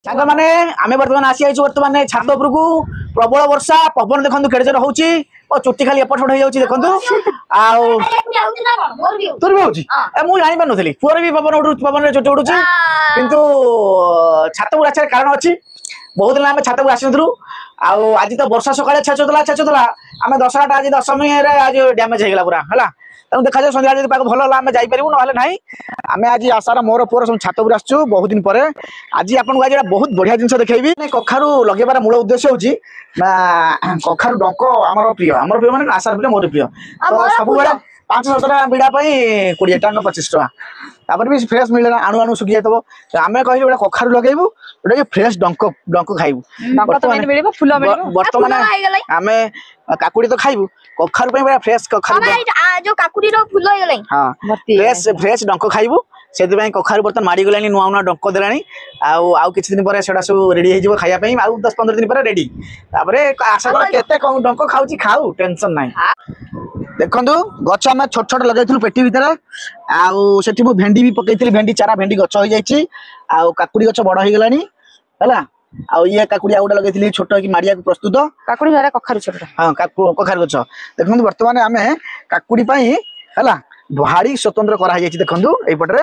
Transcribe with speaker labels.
Speaker 1: सांग मैंने आम बर्तमान आसी बर्तमान छात उपरकू प्रबल वर्षा पवन देखो केड़े जोर होउची और चुट्टी खाली एपट हो देखो तोर भी होची मु जानी पार नथली पुअर भी पवन चुट्टी उड़ू किंतु छात को आसार कारण अच्छी बहुत दिन आम छात को आसलु आज तो वर्षा सकाଳେ छेचुला आम दशहरा आज दशमी आज डैमेज हो गला पूरा है तेणु देखा जाए सन्ध्या जब भल है आम जापर ना आम आज आसार मोर पुअर सब छात पर आसू बहुत दिन पर आज आपको आज बहुत बढ़िया जिन देखी कखारू लगेबार मूल उद्देश्य हूँ कखारू डंक आमर प्रिय माने आसार प्रिय मोर प्रिय तो सब 5-7 बिड़ा 20 टका 25 टका तापर भी फ्रेश मिले ना आणु आणु सुखी जाइतबो आमे कहली गोटे कखारू लगेबू गोटे फ्रेश डंक खाइबू बर्तमान आमे काकुड़ी तो खाइबू कखारू पे बड़ा फ्रेश कखारू
Speaker 2: जो काकुड़ी रो फुल हो गले
Speaker 1: हां फ्रेश डंक खाइबू सेति पई कखारू बर्तन मारी गलानी नुआ नुआ डंक देलानी आउ किछि दिन पर सेडा सब रेडी हे जिवो खाया पई आउ 10-15 दिन पर रेडी तापरे आशा कर केते डंक खाउची खाऊ टेंशन नाही देखु गच आम छोट छोट लगे पेटी भितर आठी भेंडी भी पकई भेंडी चारा भेंडी गच हो जाइए काकुड़ी गच बड़ हो गलानी ये काकुड़ी आउटा लगे छोट कि मारिया प्रस्तुत
Speaker 2: काकुड़ी कखारू छोट
Speaker 1: हाँ कखारू गच देखो बर्तमान आम काकुड़ी है भाड़ी स्वतंत्र कराई देखु एपटे